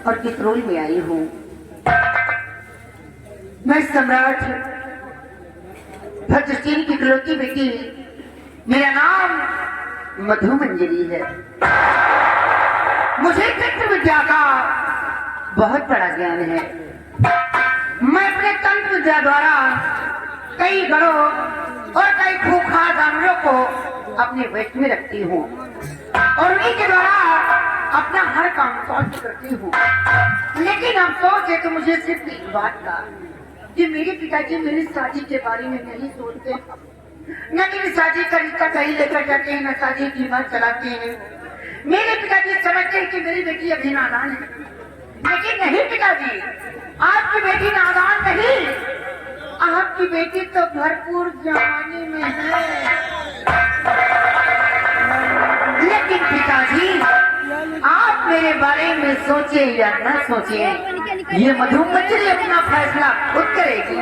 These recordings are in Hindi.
और किस रोल में आई हूँ। मैं सम्राट भद्रसेन की इकलौती बेटी, मेरा नाम मधुमंजरी है। मुझे तंत्र विद्या का बहुत बड़ा ज्ञान है। मैं अपने तंत्र विद्या द्वारा कई गणों और कई खूंखार जानवरों को अपने वश में रखती हूँ और उन्हीं के द्वारा अपना हर काम सॉल्व करती हूँ। लेकिन अफसोस है तो मुझे सिर्फ इस बात का कि मेरे पिताजी मेरी शादी के बारे में नहीं सोचते, न मेरी शादी का रिश्ता कहीं लेकर जाते हैं, न शादी की बात चलाते हैं। मेरे पिताजी समझते हैं कि मेरी बेटी अभी नादान है, लेकिन नहीं पिताजी, आपकी बेटी नादान नहीं, आपकी बेटी तो भरपूर जवानी में है। लेकिन पिताजी, आप मेरे बारे में सोचे या न सोचे, ये मधुमंजरी अपना फैसला खुद करेगी।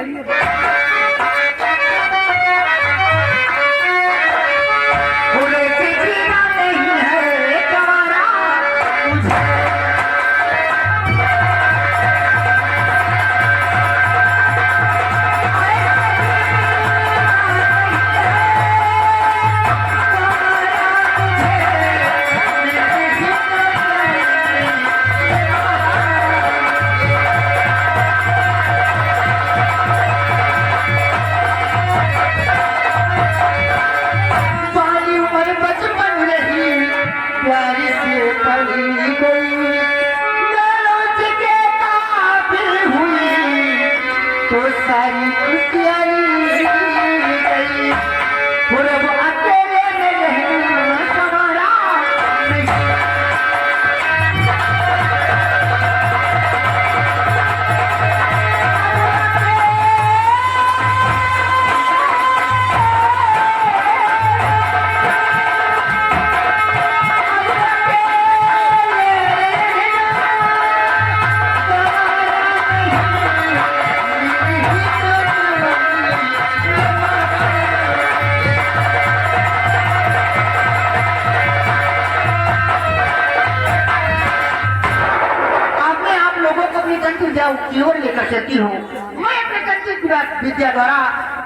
लेकर चलती हूँ। मैं अपने तंत्र विद्या द्वारा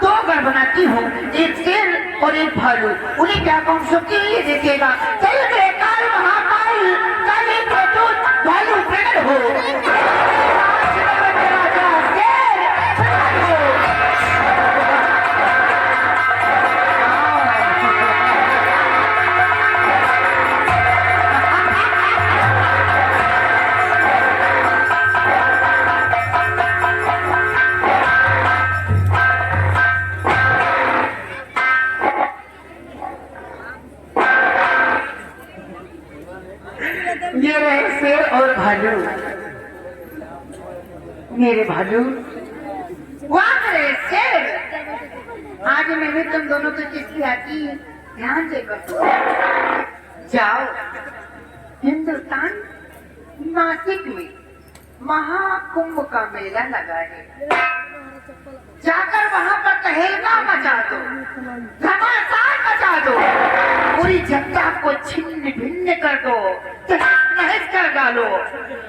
दो गढ़ बनाती हूँ, एक शेर और एक भालू। उन्हें क्या कौन शक्ति ये देखेगा। चल काल महाकाल काली प्रतुत भालू प्रकट हो। ये रहे शेर और भालू। मेरे भालू, वाह रे शेर, आज मैंने तुम दोनों को किसकी आती ध्यान से कर। जाओ हिंदुस्तान नासिक में महाकुंभ का मेला लगा है, जाकर वहां पर तहलका मचा दो, घमासान मचा दो, पूरी जनता को छिन्न भिन्न कर दो, तहस कर डालो,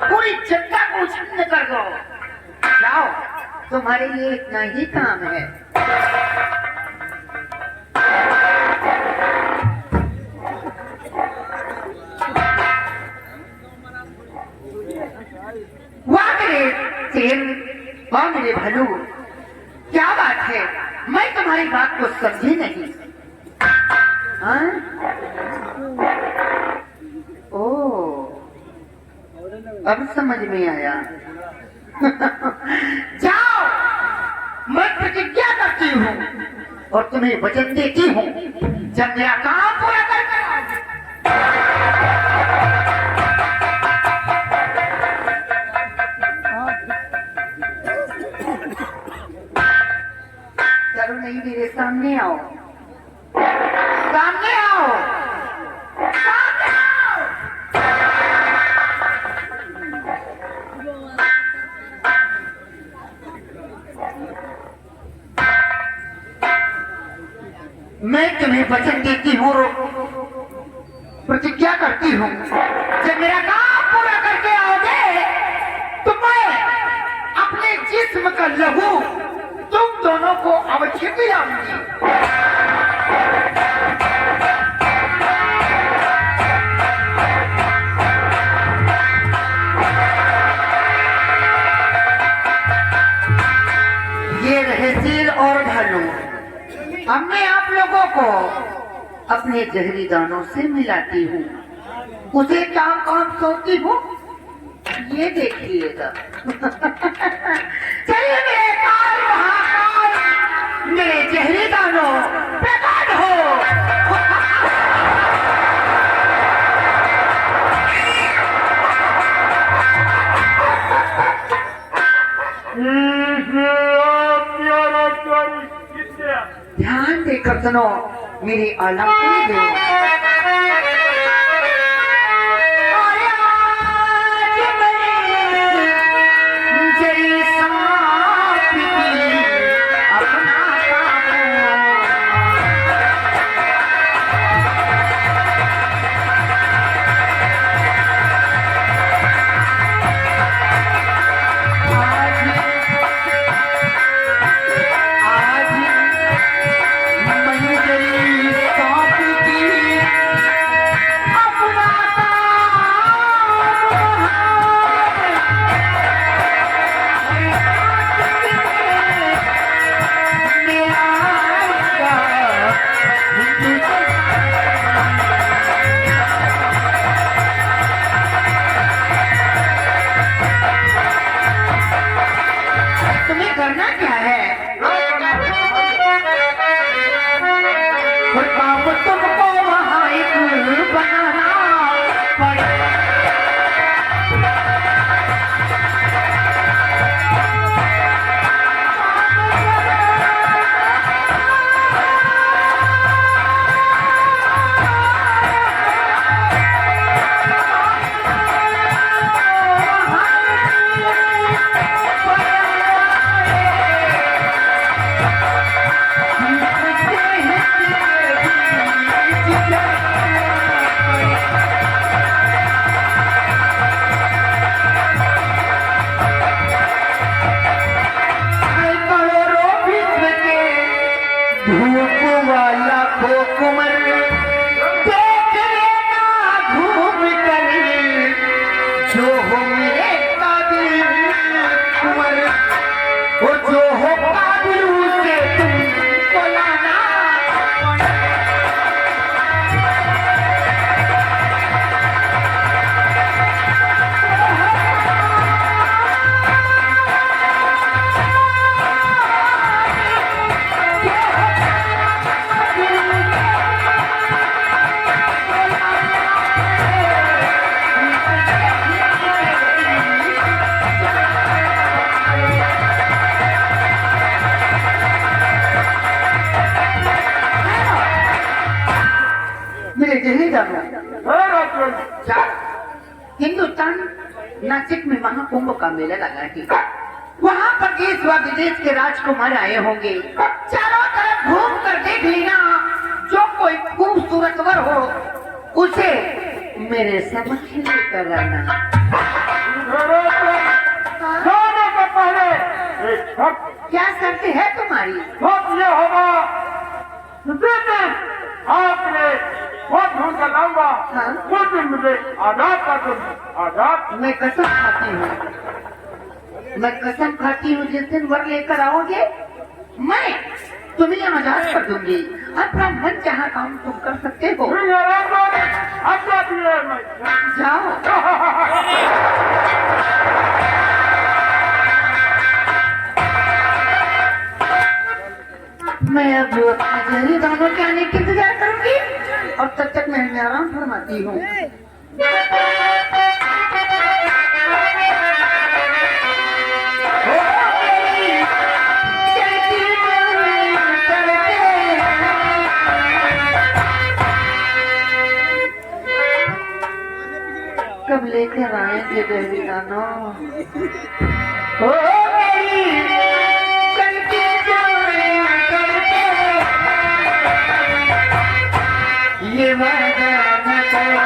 पूरी जनता को छिन्न कर दो। जाओ, तुम्हारे लिए इतना ही काम है। वाह मेरे शेर, वाह मेरे भालू, क्या बात है, मैं तुम्हारी बात को समझी नहीं। हाँ? ओ, अब समझ में आया। जाओ, मैं प्रतिज्ञा करती हूँ और तुम्हें वचन देती हूँ, जब मेरा काम पूरा करके आओगे। चलो नहीं मेरे सामने आओ, सामने आओ, सामने आओ। मैं तुम्हें वचन देती हूँ, प्रतिज्ञा करती हूँ, जब मेरा काम पूरा करके आओगे किस्म का लहू तुम दोनों को अवश्य पिलाऊंगी। ये रहे शेर और भालू। अब मैं आप लोगों को अपने जहरी दानों से मिलाती हूँ, उसे क्या काम सौंपती हूँ ये देखिएगा। चलिए मेरे काल महाकाल, मेरे जहरी दानों प्रकट हो। ध्यान देकर सुनो मेरी आलापनी दो। करना क्या है? काम तुमको वहाँ एक बनाना पड़ेगा। धूप वाला को कुमर देख लेना घूम कर, जो हो मेरे काबिल कुमर, वो जो हो काबिल उसे तुमको लाना। हिंदुस्तान नासिक में महाकुंभ का मेला लगा है। वहाँ पर देश व विदेश के राजकुमार आए होंगे। चारों तरफ घूम कर देख लेना, जो कोई खूबसूरत वर हो उसे मेरे समक्ष लेकर आना। जाने से पहले एक शर्त। क्या शर्त है तुम्हारी? शर्त ये होगा, आपने वो ढूंढ कर लाऊंगा, हाँ? वो दिन मुझे आजाद कर दूंगा। आजाद? मैं कसम खाती हूँ, मैं कसम खाती हूँ, जिस दिन वर लेकर आओगे मैं तुम्हें आजाद कर दूंगी। अपना मन चाहा काम तुम कर सकते हो। जाओ। मैं अब अपने जहरी दानों के आने के इंतजार करूंगी और तब तक मैं आराम फरमाती हूँ। कब लेकर आएंगे जहरी दानों? ओ ये वादा न करो,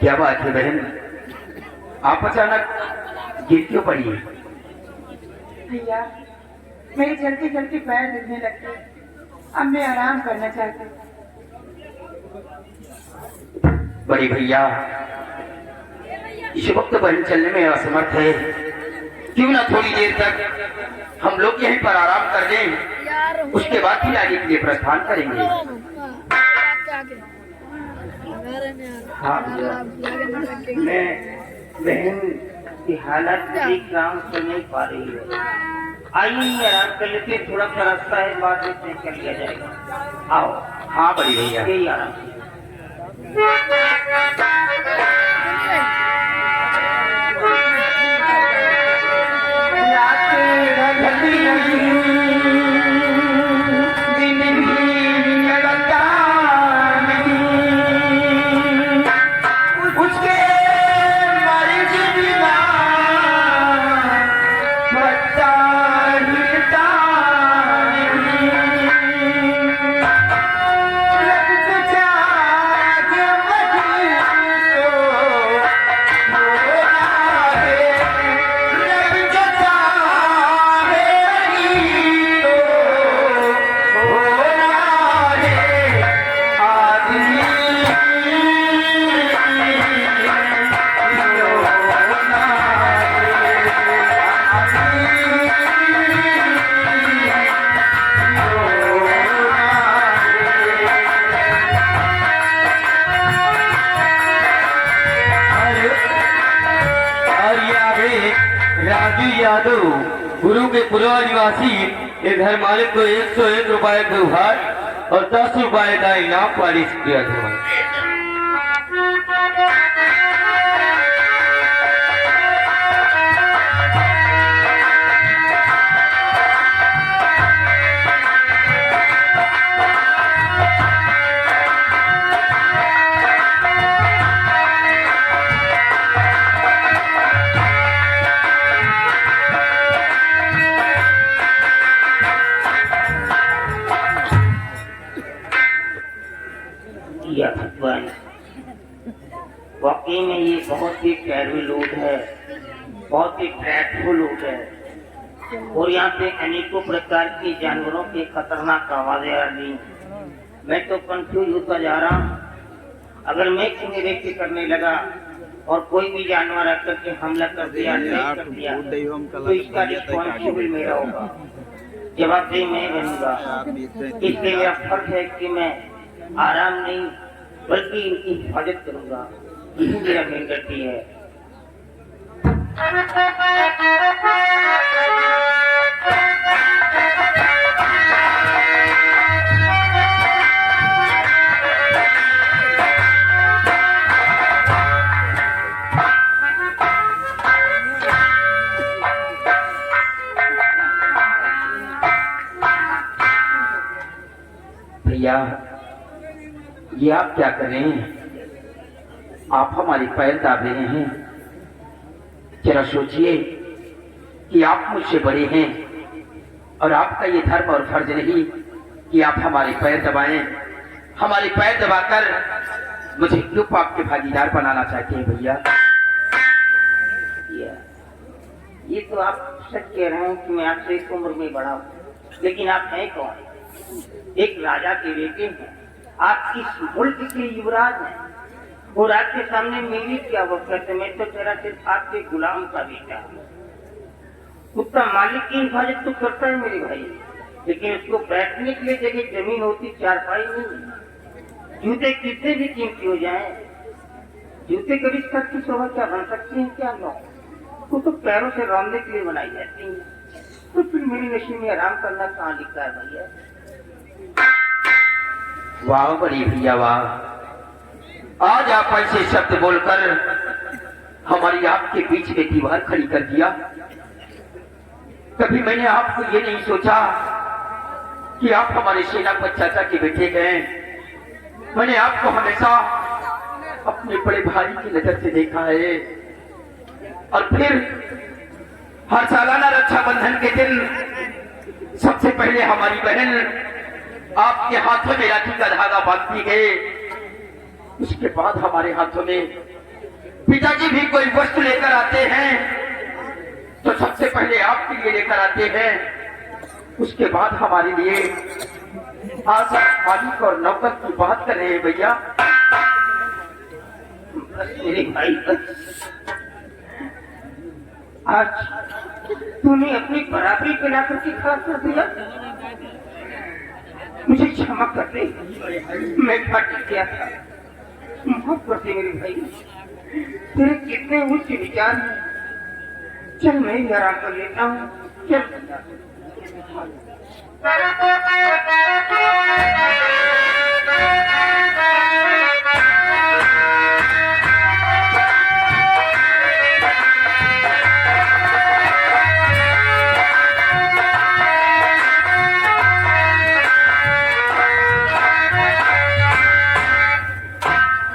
क्या बात है बहन, आप अचानक गिर क्यों पड़ी है? भैया मेरे चलते चलते पैर दुखने लगते, अब मैं आराम करना चाहती हूँ। बड़ी भैया, इस वक्त बहन चलने में असमर्थ है, क्यों ना थोड़ी देर तक हम लोग यहीं पर आराम कर लें, उसके बाद ही आगे के लिए प्रस्थान करेंगे। हाँ भैया, मैं बहन की हालत ठीक काम से नहीं पा रही है। आइए आराम कर लेते, थोड़ा सा रास्ता है, बाद में तय कर लिया जाएगा। आओ। हाँ बड़ी भैया, यही आराम राजू यादव गुरु के पूर्व निवासी एक घर मालिक को 101 रुपए के उपहार और 10 रुपए का इनाम पारित किया था। या भगवान, वाकई में ये बहुत ही टेरिबल लूट है, बहुत ही ड्रेडफुल लूट है। और यहाँ पे अनेकों प्रकार के जानवरों के खतरनाक आवाजें आ रही। मैं तो कंफ्यूज होता जा रहा हूँ। अगर मैं किसी व्यक्ति करने लगा और कोई भी जानवर आकर के हमला कर दिया, कर दिया, तो इसका रिस्पॉन्सिबल मेरा होगा, जवाबदेही मैं बनूंगा। इसलिए मेरा फर्ज है कि मैं आराम नहीं बल्कि इनकी हिफाजत करूंगा। यही मेरा मेन गलती है। भैया ये आप क्या कर रहे हैं? आप हमारे पैर दाब रहे हैं। जरा सोचिए कि आप मुझसे बड़े हैं और आपका ये धर्म और फर्ज नहीं कि आप हमारे पैर दबाएं। हमारे पैर दबाकर मुझे क्यों पाप के भागीदार बनाना चाहते हैं भैया? ये तो आप सच कह रहे हैं कि मैं आपसे इस उम्र में बड़ा हूँ, लेकिन आप हैं कौन? एक राजा के बेटे हैं, आप इस मुल्क के युवराज हैं और आपके सामने मेरी क्या वक़्त है? मैं तो तेरा सिर्फ आपके गुलाम का बेटा हूँ। कुत्ता मालिक की हिफाजत तो करता है मेरे भाई, लेकिन उसको बैठने के लिए जगह जमीन होती, चारपाई नहीं। जूते कितने भी कीमती हो जाएं, जूते कभी सच की शोभा क्या बन सकती है? क्या लो, वो तो पैरों से रौंदने के लिए बनाई जाती है। तो फिर मेरी नशीब में आराम करना कहाँ लिखा है भैया? वाह बड़ी भैया वाह, आज आप ऐसे शब्द बोलकर हमारी आपके बीच में दीवार खड़ी कर दिया। कभी मैंने आपको ये नहीं सोचा कि आप हमारे सेनापति चाचा के बेटे गए। मैंने आपको हमेशा अपने बड़े भाई की नजर से देखा है। और फिर हर सालाना रक्षाबंधन के दिन सबसे पहले हमारी बहन आपके हाथों में राखी का धागा बांधती है, उसके बाद हमारे हाथों में पिताजी भी कोई वस्तु लेकर आते हैं तो सबसे पहले आपके लिए लेकर आते हैं, उसके बाद हमारे लिए। आज आप मालिक और नौकर की बात कर रहे हैं भैया। बस मेरे भाई बस, आज तूने अपनी बराबरी पे लाकर के खड़ा कर दिया। मुझे क्षमा कर दे, मैं घाट गया था, माफ कर दे मेरे भाई। तेरे कितने उच्च विचार हैं। चल मैं ही आराम कर लेता हूँ। चल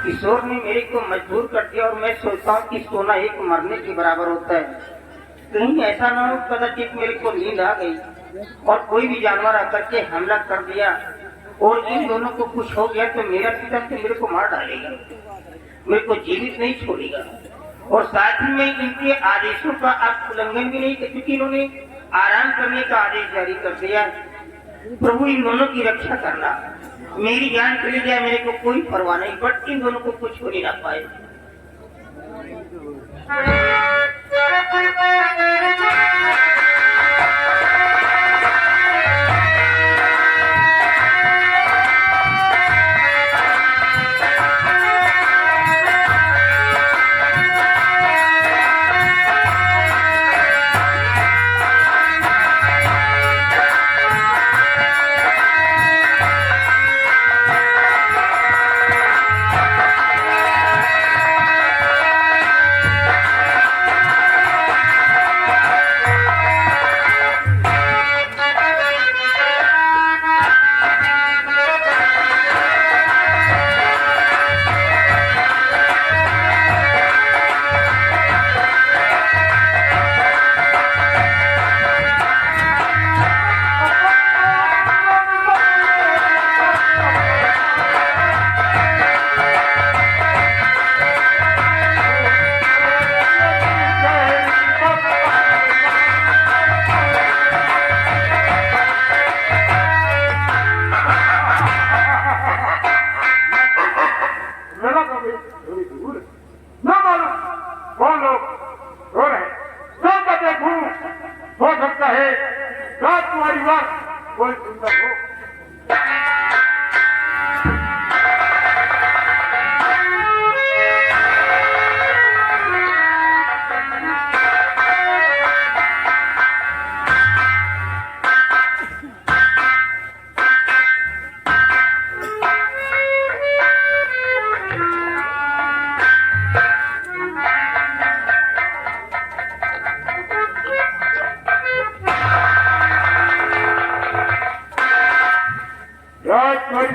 किशोर ने मेरे को मजबूर कर दिया और मैं सोचता हूँ कि सोना एक मरने के बराबर होता है। कहीं ऐसा ना हो कदाचित मेरे को नींद आ गई और कोई भी जानवर आकर के हमला कर दिया और इन दोनों को कुछ हो गया तो मेरा पिता तो मेरे को मार डालेगा, मेरे को जीवित नहीं छोड़ेगा। और साथ ही में इनके आदेशों का आप उल्लंघन भी नहीं कर, क्योंकि इन्होंने आराम करने का आदेश जारी कर दिया। प्रभु इन दोनों की रक्षा करना, मेरी जान चली जाए मेरे को कोई परवाह नहीं, बट इन दोनों को कुछ हो नहीं ना पाए।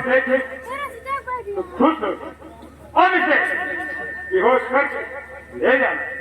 देखे तो खुश हो और इसे बेहोश करके ले जाना।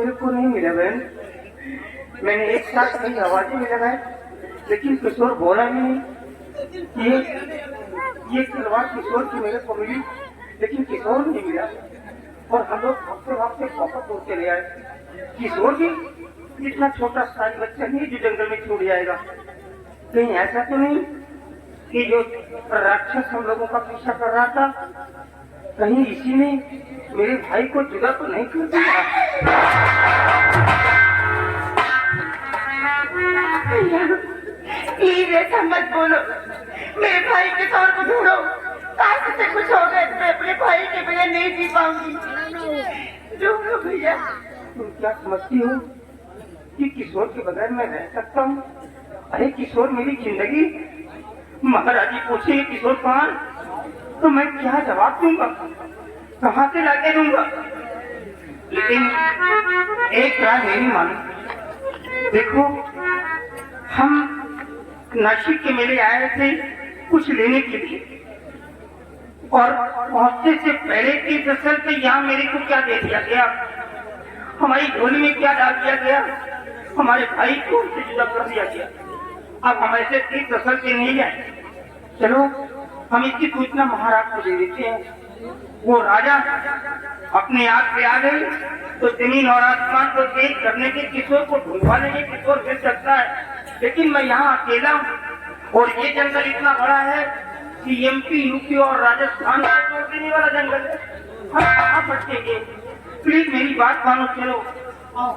मेरे को नहीं मिला बहन। मैंने एक साथ कई आवाजें भी लगाई, लेकिन किशोर बोला ही नहीं। ये तलवार किशोर की मेरे को मिली, लेकिन किशोर नहीं मिला। और हम लोग भागते भागते वापस दूर चले आए। किशोर भी इतना छोटा सारी बच्चा नहीं जो जंगल में छूट जाएगा। कहीं ऐसा तो नहीं कि जो राक्षस हम लोगों का पीछा कर रहा था, कहीं इसी ने मेरे भाई को जुदा तो नहीं कर दिया? प्लीज ऐसा मत बोलो, मेरे भाई के तौर को ढूंढो। काश से कुछ हो गया तो मैं अपने भाई के बिना नहीं जी पाऊंगी। ढूंढो भैया। तुम क्या समझती हो कि किशोर के बगैर मैं रह सकता हूँ? अरे किशोर मेरी जिंदगी। महाराज जी पूछे किशोर कहाँ, तो मैं क्या जवाब दूंगा? कहाँ से लाके दूंगा? लेकिन एक राय मेरी मानो। देखो, हम नासिक के मेले आए थे कुछ लेने के लिए, और पहुंचने से पहले की दरअसल पे यहाँ मेरे को क्या दे दिया गया, हमारी झोली में क्या डाल दिया गया, हमारे भाई को उनसे जुदा कर दिया गया। अब हम ऐसे तीस दरअसल पे नहीं जाए। चलो हम इसकी सूचना महाराज को दे देते हैं। वो राजा अपने आप पे आ गई तो जमीन और आसमान को तेज करने के किशोर को ढूंढवा लेंगे। किशोर मिल सकता है, लेकिन मैं यहाँ अकेला हूँ, और ये जंगल इतना बड़ा है कि एमपी, यूपी और राजस्थान को तोड़ देने वाला जंगल है। हम कहाँ भटकेंगे? प्लीज मेरी बात मानो, चलो आओ।